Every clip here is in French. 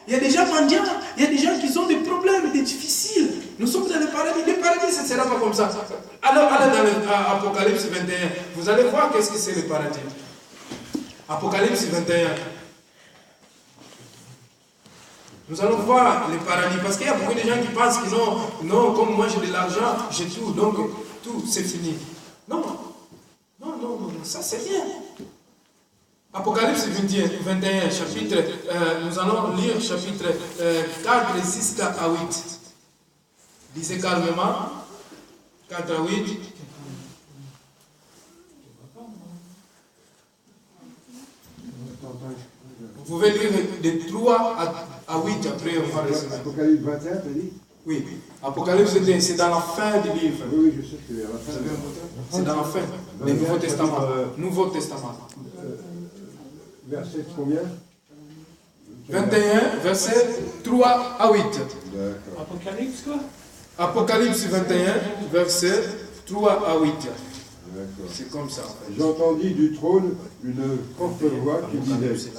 Il y a des gens mendiants, il y a des gens qui ont des problèmes, des difficiles. Nous sommes dans le paradis. Le paradis, ce ne sera pas comme ça. Alors, allez dans l'Apocalypse 21. Vous allez voir qu'est-ce que c'est le paradis. Apocalypse 21. Nous allons voir le paradis. Parce qu'il y a beaucoup de gens qui pensent que non, comme moi j'ai de l'argent, j'ai tout, donc tout, c'est fini. Non, ça c'est rien. Apocalypse 21, chapitre, nous allons lire chapitre 4, 6 à 8. Lisez calmement, 4 à 8. Vous pouvez lire de 3 à 8, après on va résumer. Apocalypse 21, tu as dit? Oui, Apocalypse 21, c'est dans la fin du livre. Oui, je sais que c'est à la fin. C'est dans la fin du Nouveau Testament. Nouveau Testament. Verset combien? 21, verset 3 à 8. D'accord. Apocalypse quoi? Apocalypse 21, verset 3 à 8. D'accord. C'est comme ça. En fait. J'entendis du trône une forte voix qui disait: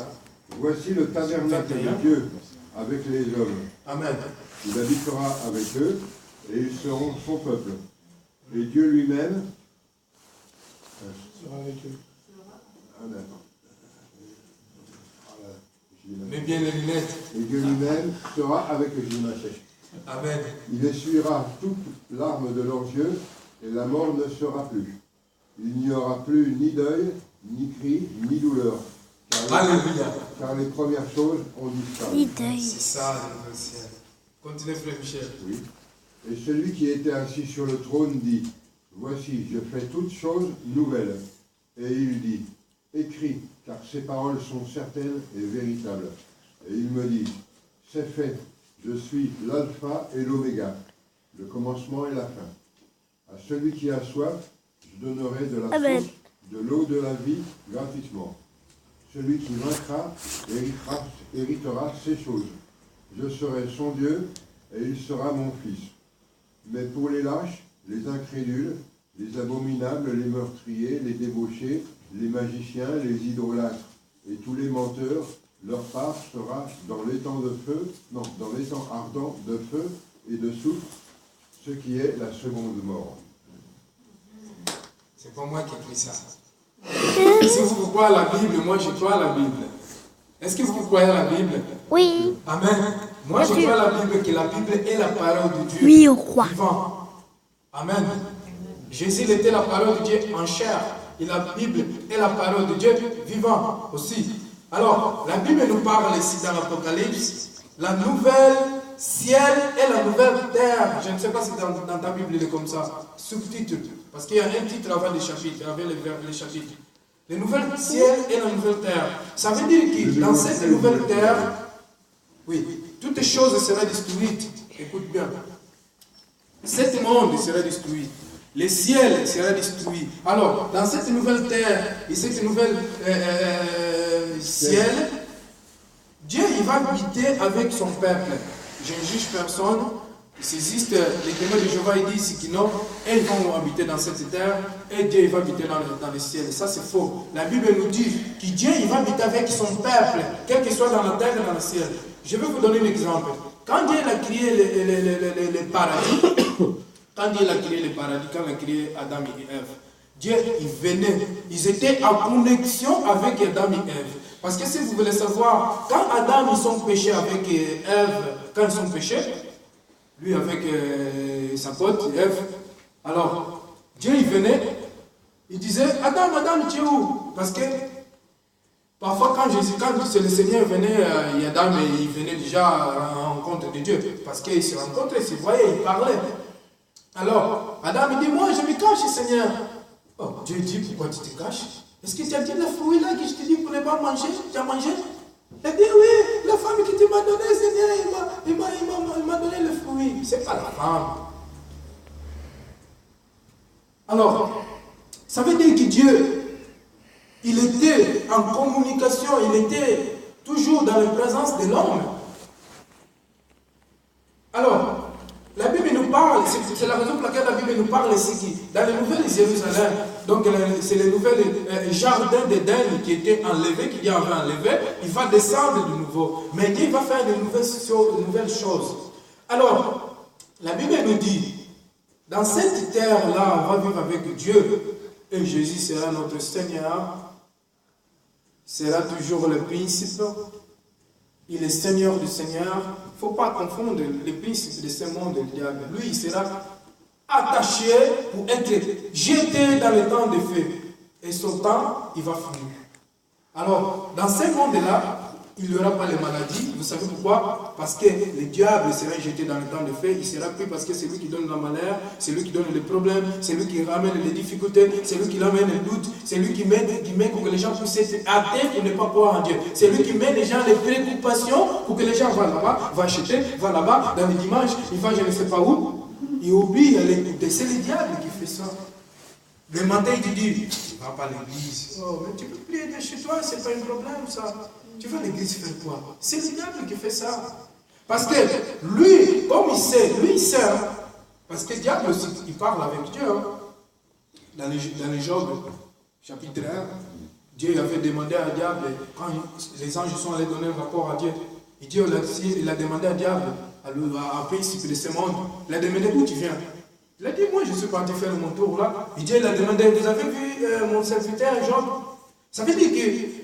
Voici le tabernacle de Dieu avec les hommes. Amen. Il habitera avec eux et ils seront son peuple. Et Dieu lui-même Sera avec eux. Mets bien les lunettes. Et Dieu lui-même sera avec eux. Amen. Il essuiera toute larme de leurs yeux et la mort ne sera plus. Il n'y aura plus ni deuil, ni cri, ni douleur. Alléluia. Car les premières choses ont disparu. C'est ça, le ciel. Continuez, frère Michel. Oui. Et celui qui était assis sur le trône dit: Voici, je fais toutes choses nouvelles. Et il dit: Écris, car ces paroles sont certaines et véritables. Et il me dit: C'est fait, je suis l'alpha et l'oméga, le commencement et la fin. À celui qui a soif, je donnerai de la source, de l'eau de la vie gratuitement. Celui qui vaincra héritera ces choses. Je serai son Dieu et il sera mon fils. Mais pour les lâches, les incrédules, les abominables, les meurtriers, les débauchés, les magiciens, les idolâtres et tous les menteurs, leur part sera dans l'étang de feu, non, dans l'étang ardent de feu et de soufre, ce qui est la seconde mort. C'est pas moi qui écris ça. Si vous croyez à la Bible, moi je crois à la Bible. Est-ce que vous croyez à la Bible? Oui. Amen. Moi je crois à la Bible, que la Bible est la parole de Dieu. Oui, au roi. Vivant. Amen. Jésus il était la parole de Dieu en chair. Et la Bible est la parole de Dieu vivant aussi. Alors, la Bible nous parle ici dans l'Apocalypse, la nouvelle ciel et la nouvelle terre. Je ne sais pas si dans ta Bible il est comme ça, sous-titre, parce qu'il y a un titre avant les chapitres, avec les chapitres. Le nouvel ciel et la nouvelle terre. Ça veut dire que dans cette nouvelle terre, oui, toutes les choses seraient détruites. Écoute bien. Cet monde sera détruit. Le ciel sera détruit. Alors, dans cette nouvelle terre et cette nouvelle ciel, Dieu il va habiter avec son peuple. Je ne juge personne. Il existe les témoins de Jéhovah, ils disent qu'ils ils vont habiter dans cette terre et Dieu il va habiter dans le ciel. Ça c'est faux. La Bible nous dit que Dieu il va habiter avec son peuple, quel que soit dans la terre et dans le ciel. Je vais vous donner un exemple. Quand Dieu a créé le paradis, quand il a créé Adam et Ève, Dieu, il venait, ils étaient en connexion avec Adam et Ève. Parce que si vous voulez savoir, quand Adam, ils sont péchés avec Ève, quand ils sont péchés, lui avec sa pote, Ève, alors, Dieu, il venait, il disait, Adam, tu es où? Parce que, parfois, quand le Seigneur venait, Adam, il venait déjà à la rencontre de Dieu. Parce qu'il se rencontrait, il se voyait, il parlait. Alors, Adam il dit, moi je me cache, Seigneur. Oh, Dieu dit, pourquoi tu te caches? Est-ce que tu as dit le fruit là que je te dis pour ne pas manger? Tu as mangé? Il dit, oui, la femme que tu m'as donné, Seigneur, il m'a donné le fruit. C'est pas la femme. Alors, ça veut dire que Dieu, il était en communication, il était toujours dans la présence de l'homme. Alors, la Bible nous nous parle, c'est la raison pour laquelle la Bible nous parle ici, dans les nouvelles Jérusalem, donc c'est les nouvelles jardins d'Éden qui étaient enlevés, qui Dieu avait enlevé, il va descendre de nouveau. Mais Dieu va faire de nouvelles choses. Alors, la Bible nous dit, dans cette terre-là, on va vivre avec Dieu, et Jésus sera notre Seigneur, sera toujours le principe. Il est Seigneur du Seigneur. Il ne faut pas confondre les principes de ce monde et le diable. Lui, il sera attaché pour être jeté dans le temps de feu. Et son temps, il va finir. Alors, dans ce monde-là, il n'y aura pas les maladies. Vous savez pourquoi? Parce que le diable sera jeté dans le temps de feu. Il sera pris parce que c'est lui qui donne la malheur, c'est lui qui donne les problèmes, c'est lui qui ramène les difficultés, c'est lui qui ramène les doutes, c'est lui qui met pour que les gens puissent être atteints pour ne pas croire en Dieu. C'est lui qui met les gens les préoccupations pour que les gens vont là-bas, vont acheter, vont là-bas, dans les dimanches, ils vont je ne sais pas où. Ils oublient à l'écouter. C'est le diable qui fait ça. Le matin, il te dit, tu ne vas pas à l'église. Oh, mais tu peux prier de chez toi, c'est pas un problème ça. Tu vas à l'église faire quoi? C'est le diable qui fait ça. Parce que lui, comme il sait, lui il sait. Parce que le diable aussi, il parle avec Dieu. Hein. Dans les Job, chapitre 1, Dieu avait demandé à diable, quand les anges sont allés donner un rapport à Dieu, il a demandé à diable, à un principe de ce monde, il a demandé d'où tu viens. Il a dit, moi je suis parti faire mon tour là. Et Dieu il a demandé, vous avez vu mon serviteur Job? Ça veut dire que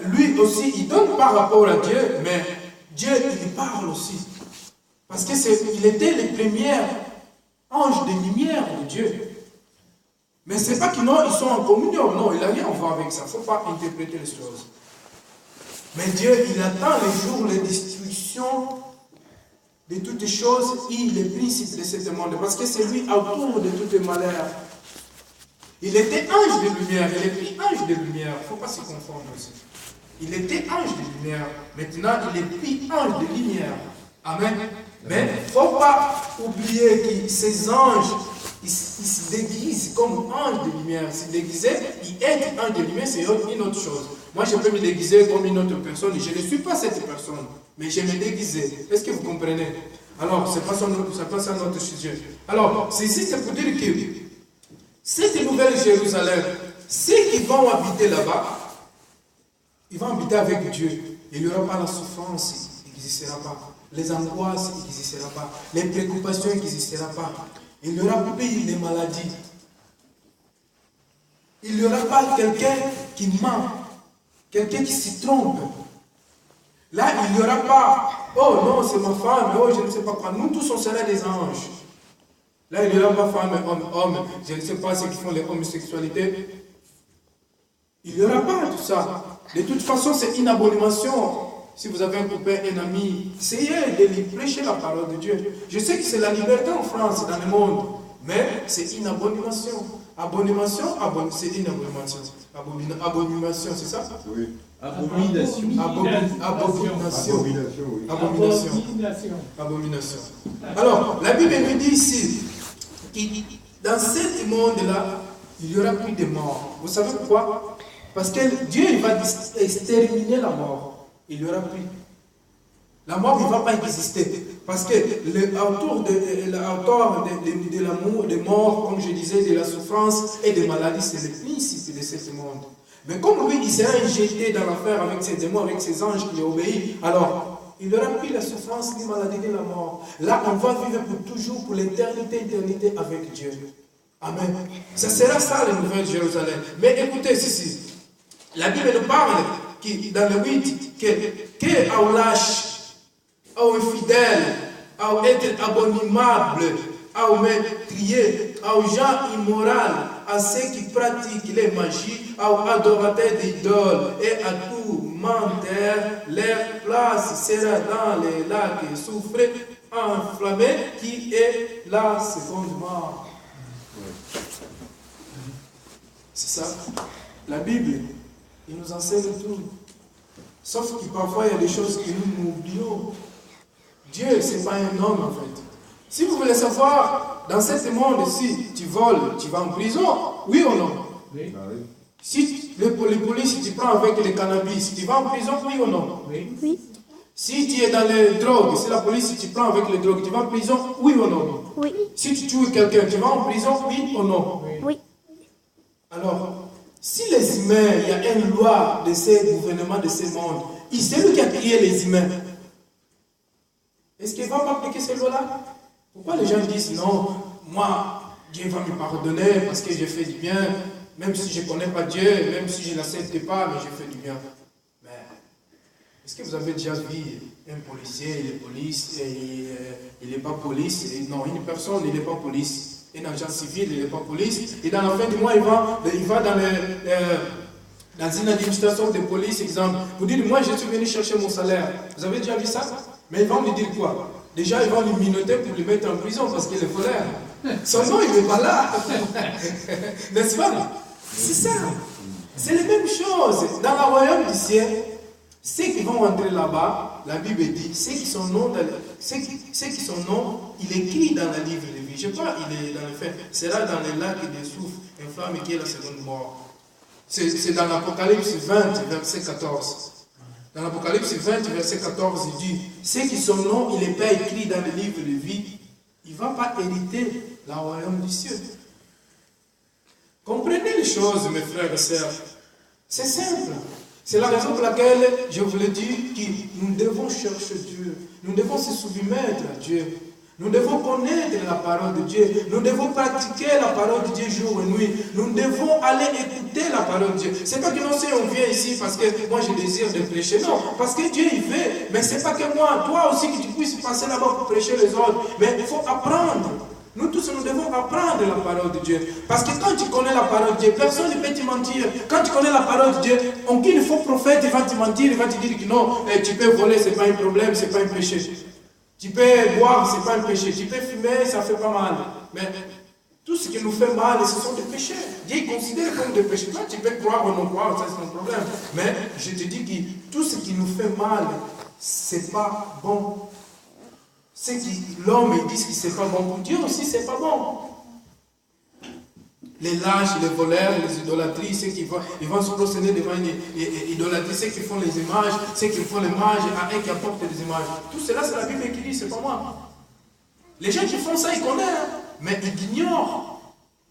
lui aussi, il donne par rapport à Dieu, mais Dieu, il parle aussi. Parce qu'il était le premier ange de lumière de Dieu. Mais ce n'est pas qu'ils sont en communion, non, il n'a rien à voir avec ça. Il ne faut pas interpréter les choses. Mais Dieu, il attend les jours, les destructions de toutes choses, il est principe de ce monde. Parce que c'est lui autour de tous les malheurs. Il était ange de lumière, il est plus ange de lumière. Il ne faut pas se confondre aussi. Il était ange de lumière. Maintenant, il est plus ange de lumière. Amen. Mais il ne faut pas oublier que ces anges, ils se déguisent comme ange de lumière. Se déguiser, être ange de lumière, c'est une autre chose. Moi, je peux me déguiser comme une autre personne. Je ne suis pas cette personne, mais je me déguiser. Est-ce que vous comprenez? Alors, ce n'est pas ça notre sujet. Alors, c'est pour dire que cette nouvelle Jérusalem, ceux qui vont habiter là-bas, ils vont habiter avec Dieu. Il n'y aura pas la souffrance, il n'existera pas. Les angoisses, il n'existera pas. Les préoccupations, il n'existera pas. Il n'y aura plus les maladies. Il n'y aura pas quelqu'un qui ment, quelqu'un qui se trompe. Là, il n'y aura pas, oh non, c'est ma femme, oh je ne sais pas quoi. Nous tous, on sera des anges. Là, il n'y aura pas femme, homme, je ne sais pas ce qu'ils font les homosexualités. Il n'y aura pas tout ça. De toute façon, c'est une abomination. Si vous avez un copain, un ami, essayez de lui prêcher la parole de Dieu. Je sais que c'est la liberté en France, dans le monde, mais c'est une abomination. Abomination, c'est une abomination. Abomination, c'est ça? Oui. Abomination. Abomination. Oui. Abomination. Alors, la Bible nous dit ici que dans ce monde-là, il n'y aura plus de mort. Vous savez pourquoi? Parce que Dieu il va exterminer la mort. Il n'y aura plus. La mort ne va pas exister. Parce que l'auteur de l'amour, de mort, comme je disais, de la souffrance et des maladies, c'est le principe de ce monde. Mais comme lui, il sera jeté dans l'enfer avec ses démons, avec ses anges qui obéissent, alors il n'y aura plus la souffrance, ni maladie, ni la mort. Là, on va vivre pour toujours, pour l'éternité avec Dieu. Amen. Ça sera ça, la nouvelle Jérusalem. Mais écoutez ceci. La Bible nous parle dans le 8 que à lâche, à infidèle, à être abominable, à meurtrier, aux gens immoraux, à ceux qui pratiquent les magies, aux adorateurs d'idoles et à tout menteur, leur place sera dans les lacs soufrés enflammés qui est la seconde mort. C'est ça. La Bible, il nous enseigne tout. Sauf que parfois il y a des choses que nous oublions. Dieu, ce n'est pas un homme en fait. Si vous voulez savoir, dans ce monde-ci, tu voles, tu vas en prison, oui ou non? Oui. Si les polices, tu prends avec le cannabis, tu vas en prison, oui ou non? Oui. Si tu es dans les drogues, si la police te prend avec les drogues, tu vas en prison, oui ou non? Oui. Si tu tues quelqu'un, tu vas en prison, oui ou non? Oui. Alors, si les humains, il y a une loi de ces gouvernements, de ces mondes, c'est lui qui a créé les humains. Est-ce qu'il ne va pas appliquer ces lois-là? Pourquoi les gens disent non, moi, Dieu va me pardonner parce que j'ai fait du bien, même si je ne connais pas Dieu, même si je ne l'accepte pas, mais j'ai fait du bien. Mais est-ce que vous avez déjà vu un policier, il est police, et il n'est pas police, et non, une personne, il n'est pas police. Un agent civil, il n'est pas police, et dans la fin du mois, il va dans une administration de police, exemple. Vous dites, moi, je suis venu chercher mon salaire. Vous avez déjà vu ça? Mais ils vont lui dire quoi? Déjà, ils vont lui minoter pour lui mettre en prison parce qu'il est voleur. Son nom, il n'est pas là. N'est-ce pas? C'est ça. C'est les mêmes choses. Dans le royaume du ciel, ceux qui vont entrer là-bas, la Bible dit, ceux qui sont noms, il est écrit dans le livre de vie. Je ne sais pas, il est dans le fait. Sera dans les lacs de soufre, une flamme qui est la seconde mort. C'est dans l'Apocalypse 20, verset 14. Dans l'Apocalypse 20, verset 14, il dit, ceux qui sont noms, il n'est pas écrit dans le livre de vie, il ne va pas hériter le royaume du ciel. Comprenez les choses, mes frères et sœurs. C'est simple. C'est la raison pour laquelle je vous le dis que nous devons chercher Dieu. Nous devons se soumettre à Dieu. Nous devons connaître la parole de Dieu. Nous devons pratiquer la parole de Dieu jour et nuit. Nous devons aller écouter la parole de Dieu. Ce n'est pas que non, si on vient ici parce que moi je désire de prêcher. Non, parce que Dieu il veut. Mais ce n'est pas que moi, toi aussi que tu puisses passer là-bas pour prêcher les autres. Mais il faut apprendre. Nous tous, nous devons apprendre la parole de Dieu. Parce que quand tu connais la parole de Dieu, personne ne peut te mentir. Quand tu connais la parole de Dieu, aucun faux prophète il va te mentir, il va te dire que non, tu peux voler, ce n'est pas un problème, ce n'est pas un péché. Tu peux boire, ce n'est pas un péché. Tu peux fumer, ça ne fait pas mal. Mais tout ce qui nous fait mal, ce sont des péchés. Dieu considère comme des péchés. Toi, tu peux croire ou non croire, ça c'est ton problème. Mais je te dis que tout ce qui nous fait mal, ce n'est pas bon. Ce qui l'homme dit que ce n'est pas bon pour Dieu aussi, ce n'est pas bon. Les lâches, les voleurs, les idolâtries, ceux qui vont se procéder devant une idolâtrie, ceux qui font les images, ceux qui font les mages à un qui apporte des images. Tout cela, c'est la Bible qui dit, c'est pas moi. Les gens qui font ça, ils connaissent, mais ils ignorent.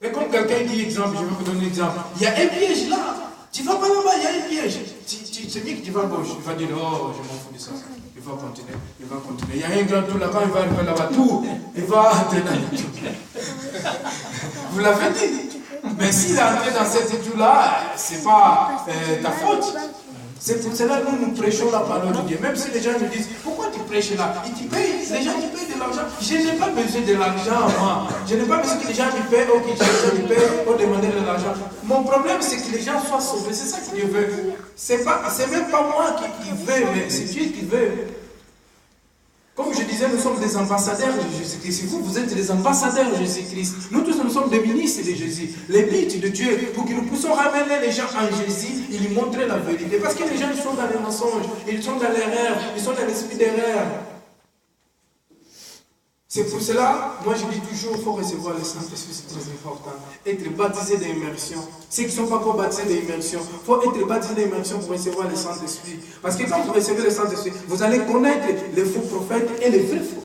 Et comme quelqu'un dit, exemple, je vais vous donner un exemple, il y a un piège là. Tu vas pas là-bas, il y a un piège. C'est lui que tu vas à gauche, il va dire, oh, je m'en fous de ça. Il va continuer, il va continuer. Il y a un grand tour là-bas, il va arriver là-bas, tout. Il va entrer dans le tour. Vous l'avez dit. Mais s'il est entré dans cette tour-là, ce n'est pas ta faute. C'est pour cela que nous prêchons la parole de Dieu. Même si les gens nous disent, pourquoi tu prêches là? Et tu payes, les gens qui payent de l'argent. Je n'ai pas besoin de l'argent, moi. Je n'ai pas besoin que les gens me payent ou que les gens me payent pour demander de l'argent. Mon problème, c'est que les gens soient sauvés. C'est ça que Dieu veut. C'est même pas moi qui veux, mais c'est Dieu qui veut. Comme je disais, nous sommes des ambassadeurs de Jésus-Christ. Vous êtes des ambassadeurs de Jésus-Christ. Nous tous, nous sommes des ministres de Jésus. Les buts de Dieu, pour que nous puissions ramener les gens en Jésus et lui montrer la vérité. Parce que les gens ils sont dans les mensonges, ils sont dans l'erreur, ils sont dans l'esprit d'erreur. C'est pour cela, moi je dis toujours, il faut recevoir le Saint-Esprit, c'est très important. Être baptisé d'immersion. Ceux qui ne sont pas encore baptisés d'immersion, il faut être baptisé d'immersion pour recevoir le Saint-Esprit. Parce que quand vous recevez le Saint-Esprit, vous allez connaître les faux prophètes et les vrais faux.